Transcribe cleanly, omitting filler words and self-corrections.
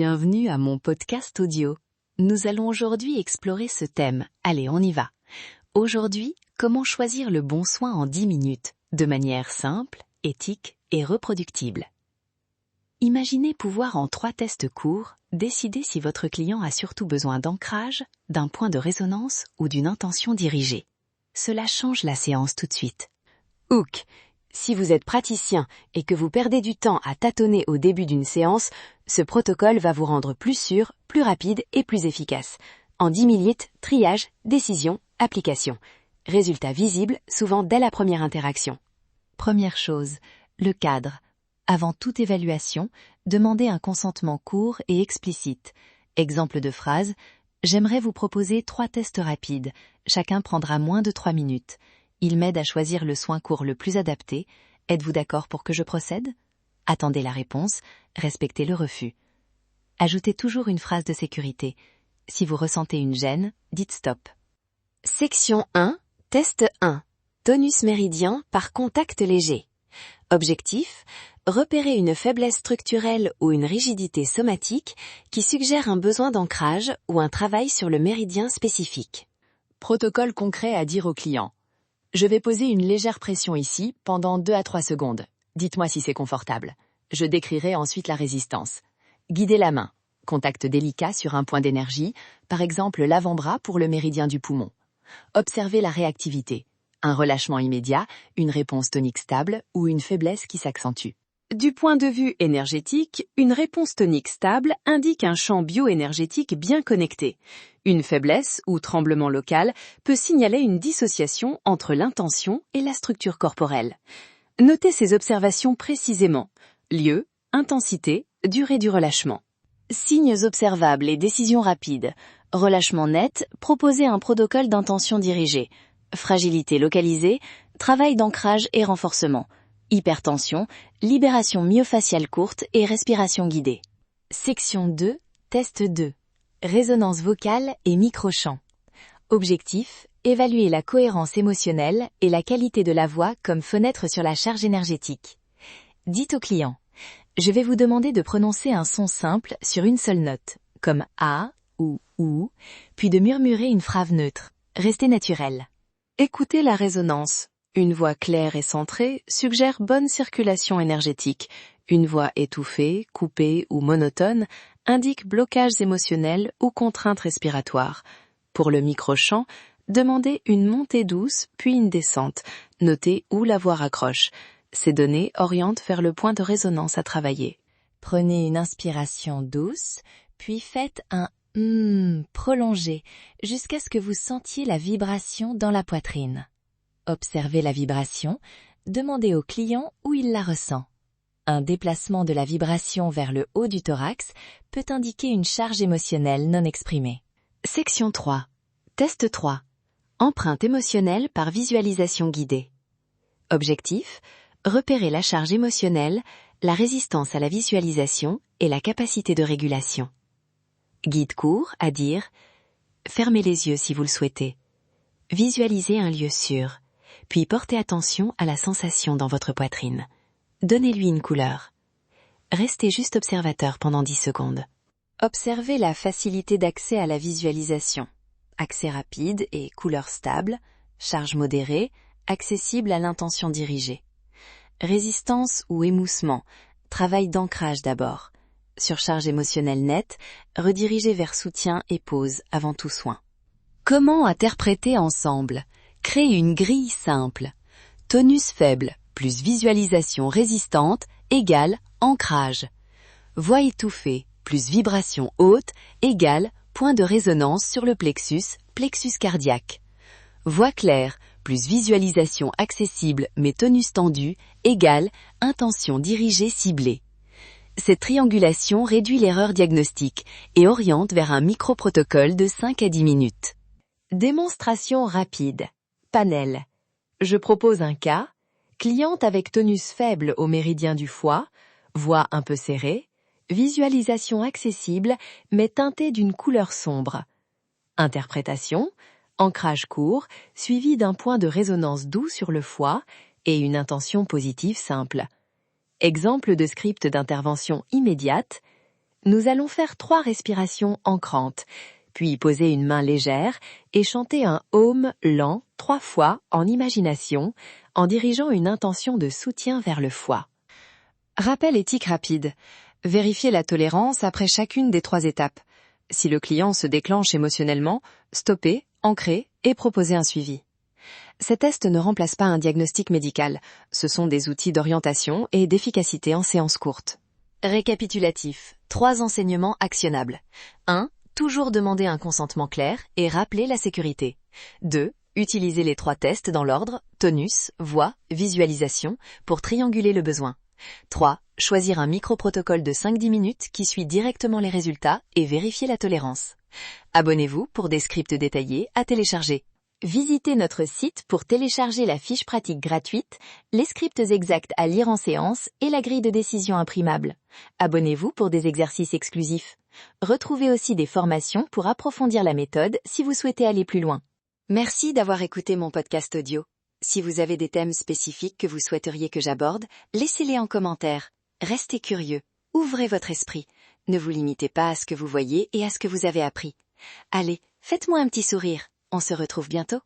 Bienvenue à mon podcast audio. Nous allons aujourd'hui explorer ce thème. Allez, on y va. Aujourd'hui, comment choisir le bon soin en 10 minutes, de manière simple, éthique et reproductible. Imaginez pouvoir en 3 tests courts, décider si votre client a surtout besoin d'ancrage, d'un point de résonance ou d'une intention dirigée. Cela change la séance tout de suite. Hook. Si vous êtes praticien et que vous perdez du temps à tâtonner au début d'une séance, ce protocole va vous rendre plus sûr, plus rapide et plus efficace. En 10 minutes, triage, décision, application. Résultat visible, souvent dès la première interaction. Première chose, le cadre. Avant toute évaluation, demandez un consentement court et explicite. Exemple de phrase, j'aimerais vous proposer 3 tests rapides. Chacun prendra moins de 3 minutes. Il m'aide à choisir le soin court le plus adapté. Êtes-vous d'accord pour que je procède ? Attendez la réponse, respectez le refus. Ajoutez toujours une phrase de sécurité. Si vous ressentez une gêne, dites stop. Section 1, test 1. Tonus méridien par contact léger. Objectif, repérer une faiblesse structurelle ou une rigidité somatique qui suggère un besoin d'ancrage ou un travail sur le méridien spécifique. Protocole concret à dire au client. Je vais poser une légère pression ici pendant 2 à 3 secondes. Dites-moi si c'est confortable. Je décrirai ensuite la résistance. Guidez la main. Contact délicat sur un point d'énergie, par exemple l'avant-bras pour le méridien du poumon. Observez la réactivité. Un relâchement immédiat, une réponse tonique stable ou une faiblesse qui s'accentue. Du point de vue énergétique, une réponse tonique stable indique un champ bioénergétique bien connecté. Une faiblesse ou tremblement local peut signaler une dissociation entre l'intention et la structure corporelle. Notez ces observations précisément. Lieu, intensité, durée du relâchement. Signes observables et décisions rapides. Relâchement net, proposer un protocole d'intention dirigée. Fragilité localisée, travail d'ancrage et renforcement. Hypertension, libération myofaciale courte et respiration guidée. Section 2, test 2. Résonance vocale et micro-chant. Objectif, évaluer la cohérence émotionnelle et la qualité de la voix comme fenêtre sur la charge énergétique. Dites au client, je vais vous demander de prononcer un son simple sur une seule note, comme A ou OU, puis de murmurer une phrase neutre. Restez naturel. Écoutez la résonance. Une voix claire et centrée suggère bonne circulation énergétique. Une voix étouffée, coupée ou monotone indique blocages émotionnels ou contraintes respiratoires. Pour le micro-chant, demandez une montée douce puis une descente. Notez où la voix raccroche. Ces données orientent vers le point de résonance à travailler. Prenez une inspiration douce, puis faites un prolongé jusqu'à ce que vous sentiez la vibration dans la poitrine. Observez la vibration, demandez au client où il la ressent. Un déplacement de la vibration vers le haut du thorax peut indiquer une charge émotionnelle non exprimée. Section 3. Test 3. Empreinte émotionnelle par visualisation guidée. Objectif, repérer la charge émotionnelle, la résistance à la visualisation et la capacité de régulation. Guide court à dire « Fermez les yeux si vous le souhaitez. Visualisez un lieu sûr. Puis portez attention à la sensation dans votre poitrine. Donnez-lui une couleur. Restez juste observateur pendant 10 secondes. Observez la facilité d'accès à la visualisation. Accès rapide et couleur stable, charge modérée, accessible à l'intention dirigée. Résistance ou émoussement, travail d'ancrage d'abord. Surcharge émotionnelle nette, redirigez vers soutien et pause avant tout soin. Comment interpréter ensemble ? Créer une grille simple. Tonus faible plus visualisation résistante égale ancrage. Voix étouffée plus vibration haute égale point de résonance sur le plexus cardiaque. Voix claire plus visualisation accessible mais tonus tendu égale intention dirigée ciblée. Cette triangulation réduit l'erreur diagnostique et oriente vers un micro-protocole de 5 à 10 minutes. Démonstration rapide. Panel. Je propose un cas. Cliente avec tonus faible au méridien du foie, voix un peu serrée, visualisation accessible mais teintée d'une couleur sombre. Interprétation. Ancrage court, suivi d'un point de résonance doux sur le foie et une intention positive simple. Exemple de script d'intervention immédiate. Nous allons faire 3 respirations ancrantes, puis poser une main légère et chanter un Om lent 3 fois en imagination, en dirigeant une intention de soutien vers le foie. Rappel éthique rapide. Vérifiez la tolérance après chacune des 3 étapes. Si le client se déclenche émotionnellement, stoppez, ancrez et proposez un suivi. Ces tests ne remplacent pas un diagnostic médical. Ce sont des outils d'orientation et d'efficacité en séance courte. Récapitulatif. 3 enseignements actionnables. 1. Toujours demander un consentement clair et rappeler la sécurité. 2. Utilisez les 3 tests dans l'ordre tonus, voix, visualisation pour trianguler le besoin. 3. Choisir un micro-protocole de 5-10 minutes qui suit directement les résultats et vérifier la tolérance. Abonnez-vous pour des scripts détaillés à télécharger. Visitez notre site pour télécharger la fiche pratique gratuite, les scripts exacts à lire en séance et la grille de décision imprimable. Abonnez-vous pour des exercices exclusifs. Retrouvez aussi des formations pour approfondir la méthode si vous souhaitez aller plus loin. Merci d'avoir écouté mon podcast audio. Si vous avez des thèmes spécifiques que vous souhaiteriez que j'aborde, laissez-les en commentaire. Restez curieux, ouvrez votre esprit. Ne vous limitez pas à ce que vous voyez et à ce que vous avez appris. Allez, faites-moi un petit sourire. On se retrouve bientôt.